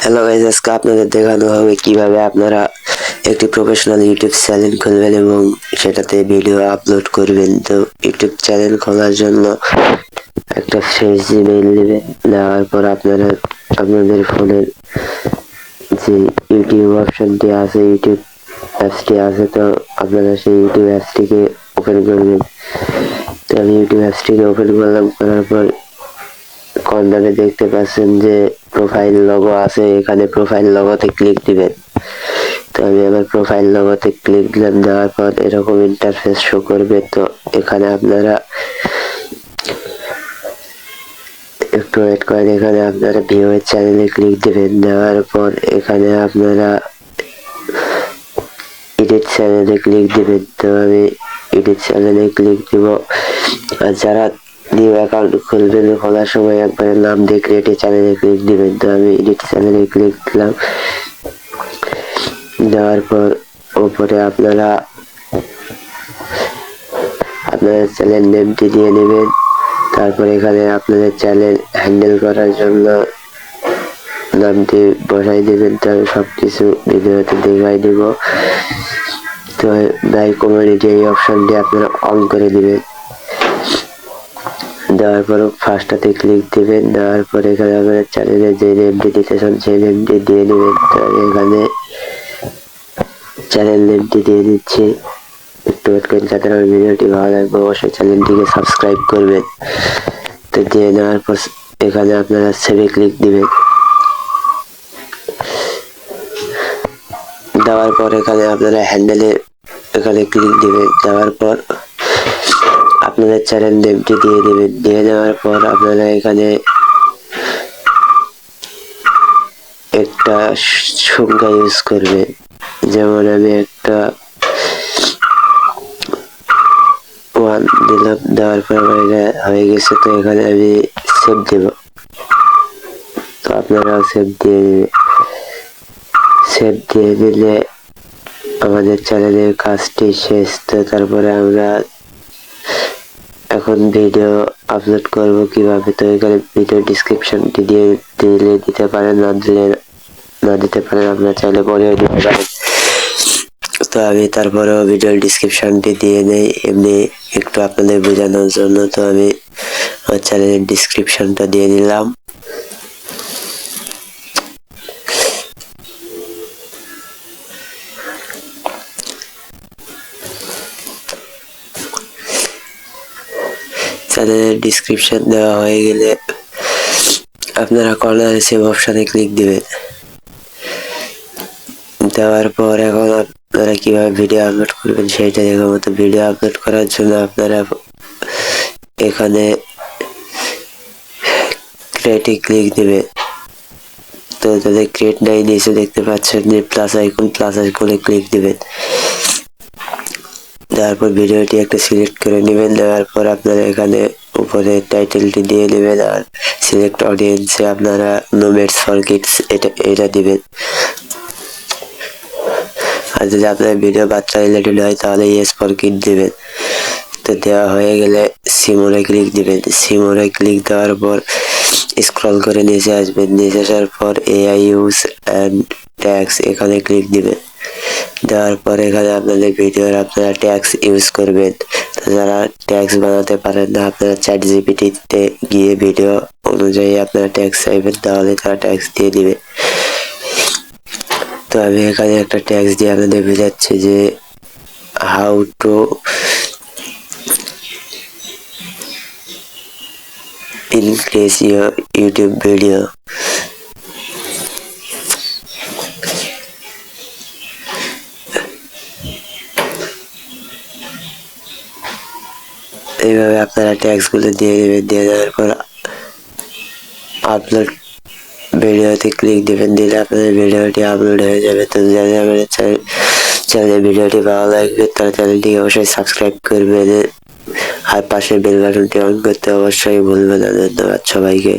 Hello guys, আজকে আপনাদের দেখানো হবে কিভাবে আপনারা একটি প্রফেশনাল ইউটিউব চ্যানেল খুলবেন এবং সেটাতে ভিডিও আপলোড করবেন। তো ইউটিউব চ্যানেল খোলার জন্য একটা ফ্রেশ জিমেইল নেবেন। নেওয়ার পর আপনারা আপনাদের ফোনের যে ইউটিউব অপশনটি আছে, ইউটিউব অ্যাপসটি আছে, তো আপনারা সেই ইউটিউব অ্যাপসটিকে ওপেন করবেন। তো আমি ইউটিউব অ্যাপসটিকে ওপেন করলাম। করার পর কর্নারে দেখতে পাচ্ছেন যে প্রোফাইল লোগো আছে, এখানে প্রোফাইল লোগোতে ক্লিক দিবেন। তো আমি আমার প্রোফাইল লোগোতে ক্লিক দিলাম। দেওয়ার পর এরকম ইন্টারফেস শো করবে। তো এখানে আপনারা একটু ওয়েট করেন। এখানে আপনারা ভিউ চ্যানেলে ক্লিক দিবেন। দেওয়ার পর এখানে আপনারা এডিট চ্যানেলে ক্লিক দিবেন। তো আমি এডিট চ্যানেলে ক্লিক দিব। আর যারা নিউ অ্যাকাউন্ট খুলবেন, খোলার সময় একবারে নাম দিয়ে ক্রিয়েট চ্যানেলে ক্লিক দিবেন। তো আমি এডিট চ্যানেলে ক্লিক দিলাম। দেওয়ার পর উপরে আপনারা আপনাদের চ্যানেল নেমটি দিয়ে নেবেন। তারপর এখানে আপনাদের চ্যানেল হ্যান্ডেল করার জন্য নামটি বসাই দেবেন। তো আমি সবকিছু ভিডিওতে দেখাই দিব। তো বাই কমিউনিটি এই অপশনটি আপনারা অন করে দিবেন। দেওয়ার পর ফার্স্টটাতে ক্লিক দিবেন। দেওয়ার পর এখানে আপনার চ্যানেলের যে নেমটি দিতে চান সেই নেমটি দিয়ে নেবেন। তো এখানে চ্যানেল নেমটি দিয়ে দিচ্ছি। একটু ওয়েট করেন। যাদের আমার ভিডিওটি ভালো লাগবে অবশ্যই চ্যানেলটিকে সাবস্ক্রাইব করবেন। তো দিয়ে নেওয়ার পর এখানে আপনারা সেভে ক্লিক দিবেন। দেওয়ার পর এখানে আপনারা হ্যান্ডেলে এখানে ক্লিক দিবেন। দেওয়ার পর আপনাদের চ্যানেল নেমটি দিয়ে দেবেন। দিয়ে নেওয়ার পর আপনারা এখানে একটা সংখ্যা ইউজ করবে। যেমন আমি একটা 1 দিলাম। দেওয়ার পর আমার এটা হয়ে গেছে। তো এখানে আমি সেভ দেব। তো আপনারাও সেভ দিয়ে দেবে। সেভ দিয়ে দিলে আমাদের চ্যানেলের কাজটি শেষ। তো তারপরে আমরা এখন ভিডিও আপলোড করব কিভাবে। তো এখানে ভিডিও ডিসক্রিপশনটি দিয়ে দিলে দিতে পারেন, না দিলে না দিতে পারেন, আপনারা চাইলে পরেও দিতে পারেন। তো আমি তারপরেও ভিডিওর ডিসক্রিপশনটি দিয়ে নেই এমনি একটু আপনাদের বোঝানোর জন্য। তো আমি আমার চ্যানেলের ডিসক্রিপশনটা দিয়ে দিলাম। চ্যানেলের ডিসক্রিপশন দেওয়া হয়ে গেলে আপনারা কর্নারে সেভ অপশনে ক্লিক দিবেন। দেওয়ার পর এখন আপনারা কিভাবে ভিডিও আপলোড করবেন সেইটা দেখাবো। তো ভিডিও আপলোড করার জন্য আপনারা এখানে ক্রিয়েটে ক্লিক দিবে। তো তাদের ক্রিয়েট নাই নিচে দেখতে পাচ্ছেন যে প্লাস আইকনে ক্লিক দিবেন। তারপর ভিডিওটি একটা সিলেক্ট করে নেবেন। নেওয়ার পর আপনারা এখানে উপরে টাইটেলটি দিয়ে নেবেন। আর সিলেক্ট অডিয়েন্সে আপনারা নোমেডস ফর কিডস এটা দিবেন। আর যদি আপনার ভিডিও বাচ্চা রিলেটেড হয় তাহলে ইয়েস ফর কিড দিবেন। তো দেওয়া হয়ে গেলে সিমোরে ক্লিক দিবেন। সিমোরে ক্লিক দেওয়ার পর স্ক্রল করে নিচে আসবেন। নিচে আসার পর এআই ইউজ অ্যান্ড ট্যাগস এখানে ক্লিক দিবেন। দেওয়ার পর এখানে আপনাদের ভিডিওর আপনারা ট্যাগস ইউজ করবেন। তো যারা ট্যাগস বানাতে পারেন না, আপনারা চ্যাট জিপিটিতে গিয়ে ভিডিও অনুযায়ী আপনারা ট্যাগস চাইবেন, তাহলে তারা ট্যাগস দিয়ে দিবে। তো আমি এখানে একটা ট্যাগস দিয়ে আপনাদের বোঝাচ্ছি যে how to increase your YouTube video. এইভাবে আপনারা ট্যাগস গুলো দিয়ে দেবেন। দিয়ে দেওয়ার পর আপলোড ভিডিওতে ক্লিক দিবেন। দিলে আপনাদের ভিডিওটি আপলোড হয়ে যাবে। তো যাদের আমাদের চ্যানেলের ভিডিওটি ভালো লাগবে তারা চ্যানেলটিকে অবশ্যই সাবস্ক্রাইব করবেন। আর পাশের বেল বাটনটি অন করতে অবশ্যই ভুলবেন না। ধন্যবাদ সবাইকে।